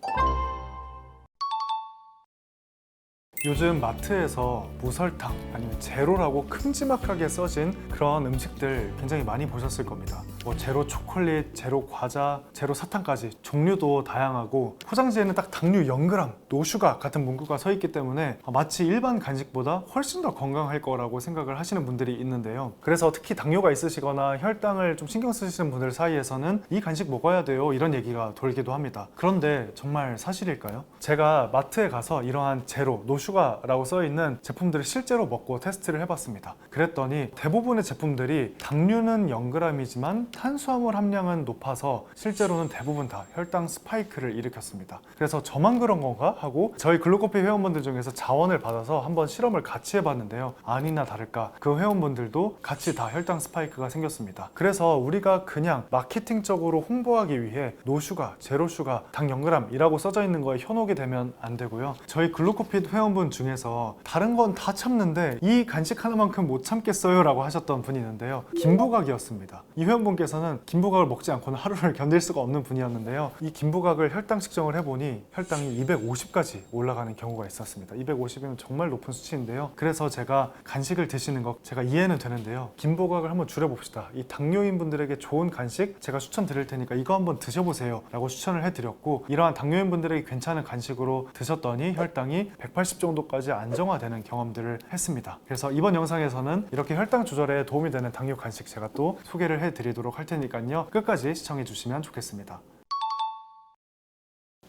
요즘 마트에서 무설탕 아니면 제로라고 큼지막하게 써진 그런 음식들 굉장히 많이 보셨을 겁니다. 제로 초콜릿, 제로 과자, 제로 사탕까지 종류도 다양하고 포장지에는 딱 당류 0g, 노슈가 같은 문구가 서 있기 때문에 마치 일반 간식보다 훨씬 더 건강할 거라고 생각을 하시는 분들이 있는데요. 그래서 특히 당뇨가 있으시거나 혈당을 좀 신경 쓰시는 분들 사이에서는 이 간식 먹어야 돼요 이런 얘기가 돌기도 합니다. 그런데 정말 사실일까요? 제가 마트에 가서 이러한 제로, 노슈가라고 써있는 제품들을 실제로 먹고 테스트를 해봤습니다. 그랬더니 대부분의 제품들이 당류는 0g이지만 탄수화물 함량은 높아서 실제로는 대부분 다 혈당 스파이크를 일으켰습니다. 그래서 저만 그런 건가? 하고 저희 글루코피 회원분들 중에서 자원을 받아서 한번 실험을 같이 해봤는데요. 아니나 다를까 그 회원분들도 같이 다 혈당 스파이크가 생겼습니다. 그래서 우리가 그냥 마케팅적으로 홍보하기 위해 노슈가, 제로슈가, 당 0g 이라고 써져 있는 거에 현혹이 되면 안 되고요. 저희 글루코피 회원분 중에서 다른 건 다 참는데 이 간식 하나만큼 못 참겠어요 라고 하셨던 분이 있는데요. 김부각이었습니다. 이 회원분께서는 김부각을 먹지 않고는 하루를 견딜 수가 없는 분이었는데요. 이 김부각을 혈당 측정을 해보니 혈당이 250까지 올라가는 경우가 있었습니다. 250이면 정말 높은 수치인데요. 그래서 제가 간식을 드시는 거 제가 이해는 되는데요. 김부각을 한번 줄여봅시다. 이 당뇨인 분들에게 좋은 간식 제가 추천드릴 테니까 이거 한번 드셔보세요 라고 추천을 해드렸고, 이러한 당뇨인 분들에게 괜찮은 간식으로 드셨더니 혈당이 180 정도까지 안정화되는 경험들을 했습니다. 그래서 이번 영상에서는 이렇게 혈당 조절에 도움이 되는 당뇨 간식 제가 또 소개를 해드리도록 할 테니까요. 끝까지 시청해 주시면 좋겠습니다.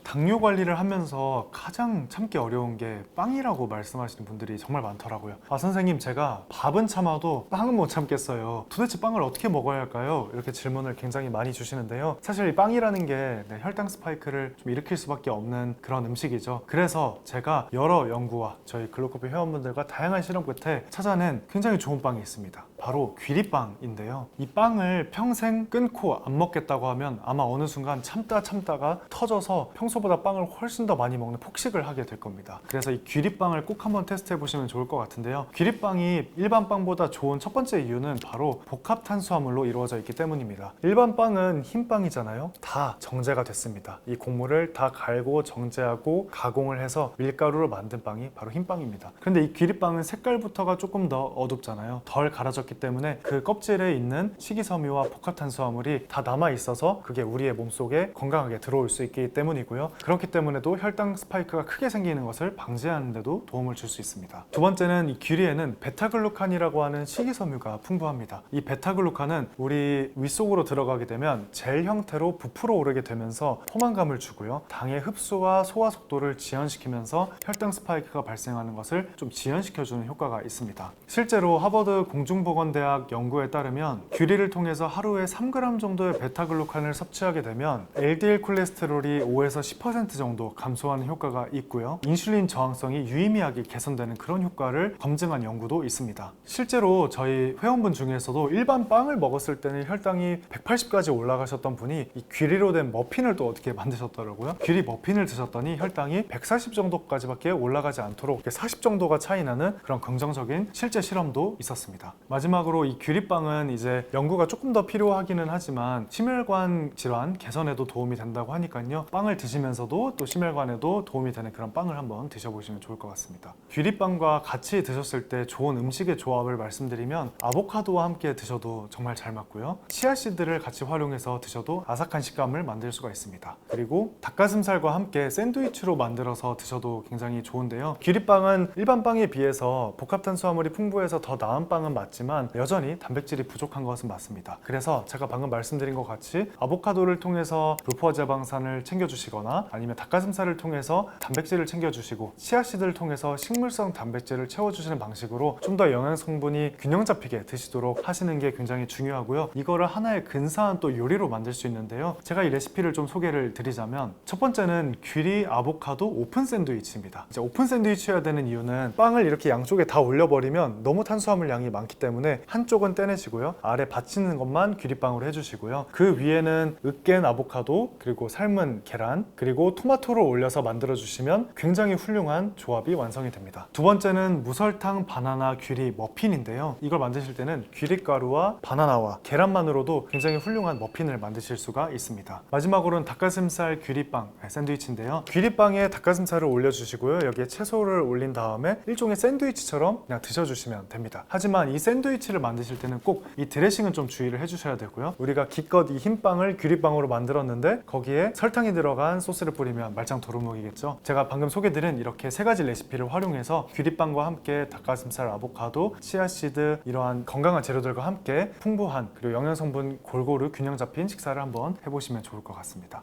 당뇨 관리를 하면서 가장 참기 어려운 게 빵이라고 말씀하시는 분들이 정말 많더라고요. 선생님 제가 밥은 참아도 빵은 못 참겠어요. 도대체 빵을 어떻게 먹어야 할까요? 이렇게 질문을 굉장히 많이 주시는데요. 사실 이 빵이라는 게 혈당 스파이크를 좀 일으킬 수밖에 없는 그런 음식이죠. 그래서 제가 여러 연구와 저희 글루코피 회원분들과 다양한 실험 끝에 찾아낸 굉장히 좋은 빵이 있습니다. 바로 귀리빵인데요. 이 빵을 평생 끊고 안 먹겠다고 하면 아마 어느 순간 참다가 터져서 평소보다 빵을 훨씬 더 많이 먹는 폭식을 하게 될 겁니다. 그래서 이 귀리빵을 꼭 한번 테스트해 보시면 좋을 것 같은데요. 귀리빵이 일반 빵보다 좋은 첫 번째 이유는 바로 복합 탄수화물로 이루어져 있기 때문입니다. 일반 빵은 흰 빵이잖아요. 다 정제가 됐습니다. 이 곡물을 다 갈고 정제하고 가공을 해서 밀가루로 만든 빵이 바로 흰 빵입니다. 그런데 이 귀리빵은 색깔부터가 조금 더 어둡잖아요. 덜 갈아졌기 때문에 그 껍질에 있는 식이섬유와 복합 탄수화물이 다 남아 있어서 그게 우리의 몸속에 건강하게 들어올 수 있기 때문이고요. 그렇기 때문에도 혈당 스파이크가 크게 생기는 것을 방지하는 데도 도움을 줄 수 있습니다. 두 번째는 이 귀리에는 베타글루칸이라고 하는 식이섬유가 풍부합니다. 이 베타글루칸은 우리 위 속으로 들어가게 되면 젤 형태로 부풀어 오르게 되면서 포만감을 주고요. 당의 흡수와 소화 속도를 지연시키면서 혈당 스파이크가 발생하는 것을 좀 지연시켜주는 효과가 있습니다. 실제로 하버드 공중보건대학 연구에 따르면 귀리를 통해서 하루에 3g 정도의 베타글루칸을 섭취하게 되면 LDL 콜레스테롤이 5에서 10% 정도 감소하는 효과가 있고요. 인슐린 저항성이 유의미하게 개선되는 그런 효과를 검증한 연구도 있습니다. 실제로 저희 회원분 중에서도 일반 빵을 먹었을 때는 혈당이 180까지 올라가셨던 분이 이 귀리로 된 머핀을 또 어떻게 만드셨더라고요. 귀리 머핀을 드셨더니 혈당이 140 정도까지밖에 올라가지 않도록 40 정도가 차이 나는 그런 긍정적인 실제 실험도 있었습니다. 마지막으로 이 귀리빵은 이제 연구가 조금 더 필요하기는 하지만 심혈관 질환 개선에도 도움이 된다고 하니까요. 빵을 드시면서도 또 심혈관에도 도움이 되는 그런 빵을 한번 드셔보시면 좋을 것 같습니다. 귀리빵과 같이 드셨을 때 좋은 음식의 조합을 말씀드리면 아보카도와 함께 드셔도 정말 잘 맞고요. 치아씨드를 같이 활용해서 드셔도 아삭한 식감을 만들 수가 있습니다. 그리고 닭가슴살과 함께 샌드위치로 만들어서 드셔도 굉장히 좋은데요. 귀리빵은 일반 빵에 비해서 복합탄수화물이 풍부해서 더 나은 빵은 맞지만 여전히 단백질이 부족한 것은 맞습니다. 그래서 제가 방금 말씀드린 것 같이 아보카도를 통해서 루포아지방산을 챙겨주시거나 아니면 닭가슴살을 통해서 단백질을 챙겨주시고 치아씨드를 통해서 식물성 단백질을 채워주시는 방식으로 좀 더 영양 성분이 균형 잡히게 드시도록 하시는 게 굉장히 중요하고요. 이거를 하나의 근사한 또 요리로 만들 수 있는데요. 제가 이 레시피를 좀 소개를 드리자면 첫 번째는 귀리 아보카도 오픈 샌드위치입니다. 이제 오픈 샌드위치여야 되는 이유는 빵을 이렇게 양쪽에 다 올려버리면 너무 탄수화물 양이 많기 때문에 한쪽은 떼내시고요. 아래 받치는 것만 귀리빵으로 해주시고요. 그 위에는 으깬 아보카도 그리고 삶은 계란 그리고 토마토를 올려서 만들어주시면 굉장히 훌륭한 조합이 완성이 됩니다. 두 번째는 무설탕 바나나 귀리 머핀인데요. 이걸 만드실 때는 귀리가루와 바나나와 계란만으로도 굉장히 훌륭한 머핀을 만드실 수가 있습니다. 마지막으로는 닭가슴살 귀리빵 샌드위치인데요. 귀리빵에 닭가슴살을 올려주시고요. 여기에 채소를 올린 다음에 일종의 샌드위치처럼 그냥 드셔주시면 됩니다. 하지만 이 샌드위치를 만드실 때는 꼭 이 드레싱은 좀 주의를 해주셔야 되고요. 우리가 기껏 이 흰빵을 귀리빵으로 만들었는데 거기에 설탕이 들어간 소스를 뿌리면 말짱 도루묵이겠죠. 제가 방금 소개드린 이렇게 세 가지 레시피를 활용해서 귀리빵과 함께 닭가슴살, 아보카도, 치아씨드 이러한 건강한 재료들과 함께 풍부한 그리고 영양성분 골고루 균형 잡힌 식사를 한번 해보시면 좋을 것 같습니다.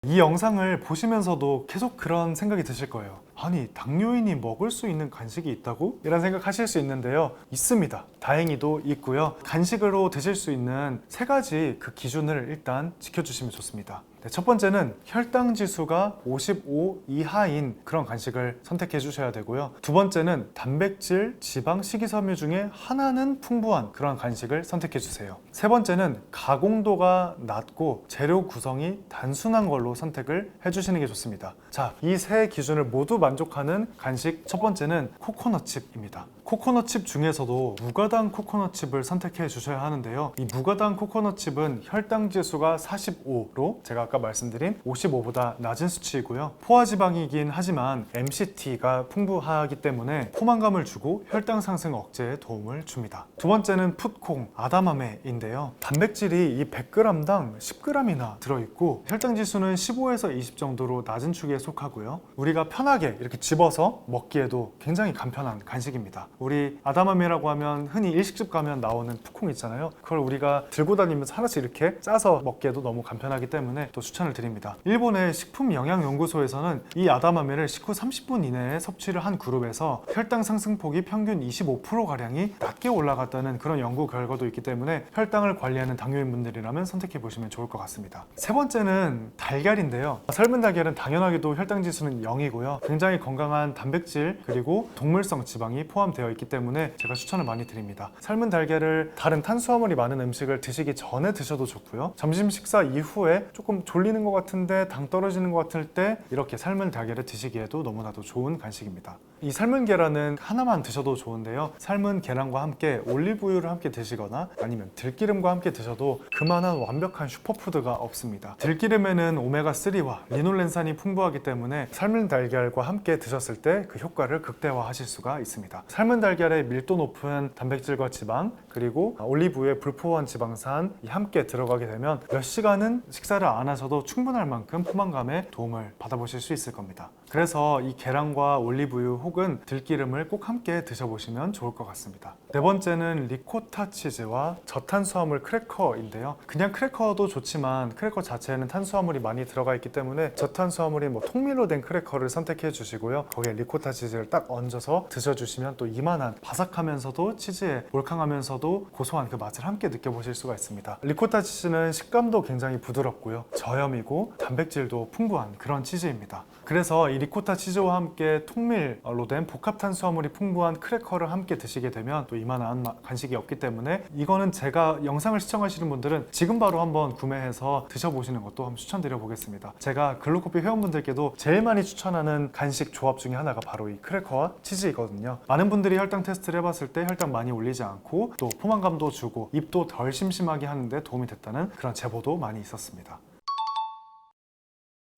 이 영상을 보시면서도 계속 그런 생각이 드실 거예요. 아니, 당뇨인이 먹을 수 있는 간식이 있다고? 이런 생각 하실 수 있는데요. 있습니다. 다행히도 있고요. 간식으로 드실 수 있는 세 가지 그 기준을 일단 지켜주시면 좋습니다. 네, 첫 번째는 혈당 지수가 55 이하인 그런 간식을 선택해 주셔야 되고요. 두 번째는 단백질, 지방, 식이섬유 중에 하나는 풍부한 그런 간식을 선택해 주세요. 세 번째는 가공도가 낮고 재료 구성이 단순한 걸로 선택을 해 주시는 게 좋습니다. 자, 이 세 기준을 모두 만족하는 간식 첫 번째는 코코넛칩입니다. 코코넛칩 중에서도 무가당 코코넛칩을 선택해 주셔야 하는데요. 이 무가당 코코넛칩은 혈당 지수가 45로 제가 아까 말씀드린 55보다 낮은 수치이고요. 포화지방이긴 하지만 MCT가 풍부하기 때문에 포만감을 주고 혈당 상승 억제에 도움을 줍니다. 두 번째는 풋콩 아다마메인데요. 단백질이 이 100g당 10g이나 들어있고 혈당 지수는 15에서 20 정도로 낮은 축에 속하고요. 우리가 편하게 이렇게 집어서 먹기에도 굉장히 간편한 간식입니다. 우리 아다마메라고 하면 흔히 일식집 가면 나오는 풋콩 있잖아요. 그걸 우리가 들고 다니면서 하나씩 이렇게 싸서 먹기에도 너무 간편하기 때문에 또 추천을 드립니다. 일본의 식품영양연구소에서는 이 아다마메를 식후 30분 이내에 섭취를 한 그룹에서 혈당 상승폭이 평균 25%가량이 낮게 올라갔다는 그런 연구 결과도 있기 때문에 혈당을 관리하는 당뇨인분들이라면 선택해 보시면 좋을 것 같습니다. 세 번째는 달걀인데요. 삶은 달걀은 당연하게도 혈당 지수는 0이고요. 굉장히 굉장히 건강한 단백질 그리고 동물성 지방이 포함되어 있기 때문에 제가 추천을 많이 드립니다. 삶은 달걀을 다른 탄수화물이 많은 음식을 드시기 전에 드셔도 좋고요. 점심 식사 이후에 조금 졸리는 것 같은데 당 떨어지는 것 같을 때 이렇게 삶은 달걀을 드시기에도 너무나도 좋은 간식입니다. 이 삶은 계란은 하나만 드셔도 좋은데요. 삶은 계란과 함께 올리브유를 함께 드시거나 아니면 들기름과 함께 드셔도 그만한 완벽한 슈퍼푸드가 없습니다. 들기름에는 오메가3와 리놀렌산이 풍부하기 때문에 삶은 달걀과 함께 드셨을 때 그 효과를 극대화하실 수가 있습니다. 삶은 달걀에 밀도 높은 단백질과 지방 그리고 올리브유의 불포화한 지방산이 함께 들어가게 되면 몇 시간은 식사를 안 하셔도 충분할 만큼 포만감에 도움을 받아보실 수 있을 겁니다. 그래서 이 계란과 올리브유 혹은 들기름을 꼭 함께 드셔보시면 좋을 것 같습니다. 네 번째는 리코타 치즈와 저탄수화물 크래커인데요. 그냥 크래커도 좋지만 크래커 자체에는 탄수화물이 많이 들어가 있기 때문에 저탄수화물인 통밀로 된 크래커를 선택해 주시고요. 거기에 리코타 치즈를 딱 얹어서 드셔주시면 또 이만한 바삭하면서도 치즈에 몰캉하면서도 고소한 그 맛을 함께 느껴보실 수가 있습니다. 리코타 치즈는 식감도 굉장히 부드럽고요. 저염이고 단백질도 풍부한 그런 치즈입니다. 그래서 이 리코타 치즈와 함께 통밀로 된 복합 탄수화물이 풍부한 크래커를 함께 드시게 되면 또 이만한 간식이 없기 때문에 이거는 제가 영상을 시청하시는 분들은 지금 바로 한번 구매해서 드셔보시는 것도 한번 추천드려 보겠습니다. 제가 글루코피 회원분들께도 제일 많이 추천하는 간식 조합 중에 하나가 바로 이 크래커와 치즈이거든요. 많은 분들이 혈당 테스트를 해봤을 때 혈당 많이 올리지 않고 또 포만감도 주고 입도 덜 심심하게 하는데 도움이 됐다는 그런 제보도 많이 있었습니다.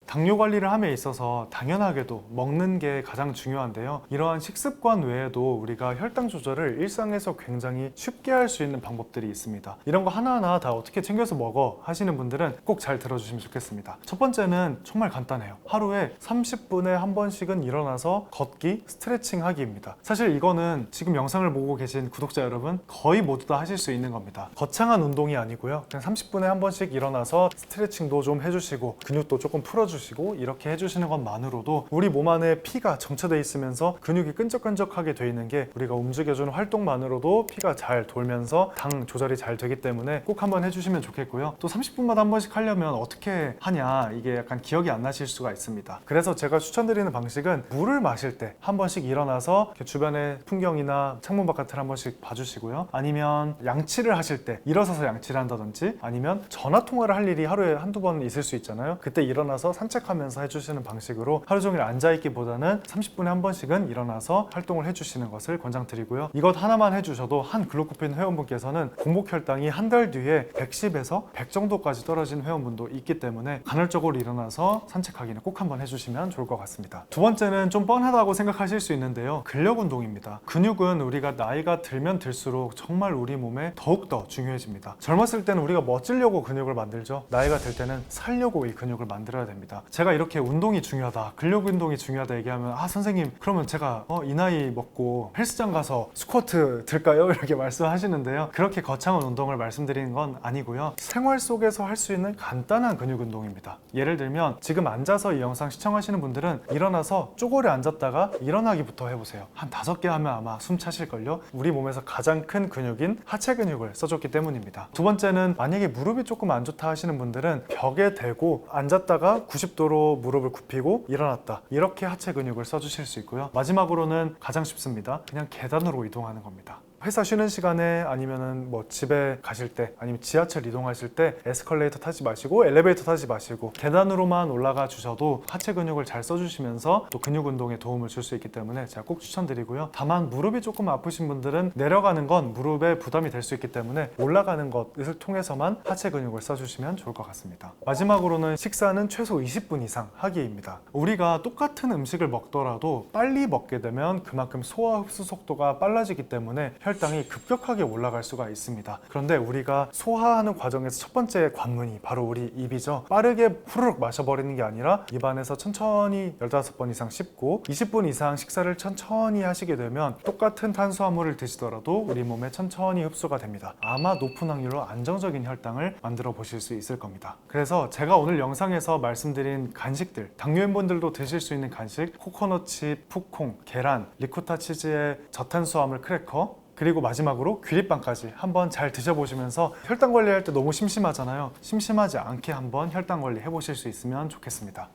당뇨 관리를 함에 있어서 당연하게도 먹는 게 가장 중요한데요. 이러한 식습관 외에도 우리가 혈당 조절을 일상에서 굉장히 쉽게 할 수 있는 방법들이 있습니다. 이런 거 하나하나 다 어떻게 챙겨서 먹어 하시는 분들은 꼭 잘 들어주시면 좋겠습니다. 첫 번째는 정말 간단해요. 하루에 30분에 한 번씩은 일어나서 걷기, 스트레칭 하기입니다. 사실 이거는 지금 영상을 보고 계신 구독자 여러분 거의 모두 다 하실 수 있는 겁니다. 거창한 운동이 아니고요. 그냥 30분에 한 번씩 일어나서 스트레칭도 좀 해주시고 근육도 조금 풀어주시고 이렇게 해주시는 것만으로도 우리 몸 안에 피가 정체되어 있으면서 근육이 끈적끈적하게 되어 있는 게 우리가 움직여주는 활동만으로도 피가 잘 돌면서 당 조절이 잘 되기 때문에 꼭 한번 해주시면 좋겠고요. 또 30분마다 한 번씩 하려면 어떻게 하냐 이게 약간 기억이 안 나실 수가 있습니다. 그래서 제가 추천드리는 방식은 물을 마실 때 한 번씩 일어나서 이렇게 주변의 풍경이나 창문 바깥을 한 번씩 봐주시고요. 아니면 양치를 하실 때 일어서서 양치를 한다든지 아니면 전화 통화를 할 일이 하루에 한두 번 있을 수 있잖아요. 그때 일어나서 산책하면서 해주시는 방식으로 하루 종일 앉아있기보다는 30분에 한 번씩은 일어나서 활동을 해주시는 것을 권장드리고요. 이것 하나만 해주셔도 한 글루코핀 회원분께서는 공복 혈당이 한 달 뒤에 110에서 100 정도까지 떨어진 회원분도 있기 때문에 간헐적으로 일어나서 산책하기는 꼭 한번 해주시면 좋을 것 같습니다. 두 번째는 좀 뻔하다고 생각하실 수 있는데요. 근력 운동입니다. 근육은 우리가 나이가 들면 들수록 정말 우리 몸에 더욱더 중요해집니다. 젊었을 때는 우리가 멋지려고 근육을 만들죠. 나이가 들 때는 살려고 이 근육을 만들어야 됩니다. 제가 이렇게 운동이 중요하다, 근력 운동이 중요하다 얘기하면 선생님 그러면 제가 이 나이 먹고 헬스장 가서 스쿼트 들까요? 이렇게 말씀하시는데요. 그렇게 거창한 운동을 말씀드리는 건 아니고요. 생활 속에서 할 수 있는 간단한 근육 운동입니다. 예를 들면 지금 앉아서 이 영상 시청하시는 분들은 일어나서 쪼그려 앉았다가 일어나기부터 해보세요. 한 5개 하면 아마 숨 차실걸요? 우리 몸에서 가장 큰 근육인 하체 근육을 써줬기 때문입니다. 두 번째는 만약에 무릎이 조금 안 좋다 하시는 분들은 벽에 대고 앉았다가 90도로 무릎을 굽히고 일어났다. 이렇게 하체 근육을 써주실 수 있고요. 마지막으로는 가장 쉽습니다. 그냥 계단으로 이동하는 겁니다. 회사 쉬는 시간에 아니면은 집에 가실 때 아니면 지하철 이동하실 때 에스컬레이터 타지 마시고 엘리베이터 타지 마시고 계단으로만 올라가 주셔도 하체 근육을 잘 써주시면서 또 근육 운동에 도움을 줄 수 있기 때문에 제가 꼭 추천드리고요. 다만 무릎이 조금 아프신 분들은 내려가는 건 무릎에 부담이 될 수 있기 때문에 올라가는 것을 통해서만 하체 근육을 써주시면 좋을 것 같습니다. 마지막으로는 식사는 최소 20분 이상 하기입니다. 우리가 똑같은 음식을 먹더라도 빨리 먹게 되면 그만큼 소화 흡수 속도가 빨라지기 때문에 혈당이 급격하게 올라갈 수가 있습니다. 그런데 우리가 소화하는 과정에서 첫 번째 관문이 바로 우리 입이죠. 빠르게 후루룩 마셔버리는 게 아니라 입안에서 천천히 15번 이상 씹고 20분 이상 식사를 천천히 하시게 되면 똑같은 탄수화물을 드시더라도 우리 몸에 천천히 흡수가 됩니다. 아마 높은 확률로 안정적인 혈당을 만들어 보실 수 있을 겁니다. 그래서 제가 오늘 영상에서 말씀드린 간식들, 당뇨인분들도 드실 수 있는 간식, 코코넛칩, 푸콩, 계란, 리코타 치즈의 저탄수화물 크래커, 그리고 마지막으로 귀리빵까지 한번 잘 드셔보시면서 혈당 관리할 때 너무 심심하잖아요. 심심하지 않게 한번 혈당 관리 해보실 수 있으면 좋겠습니다.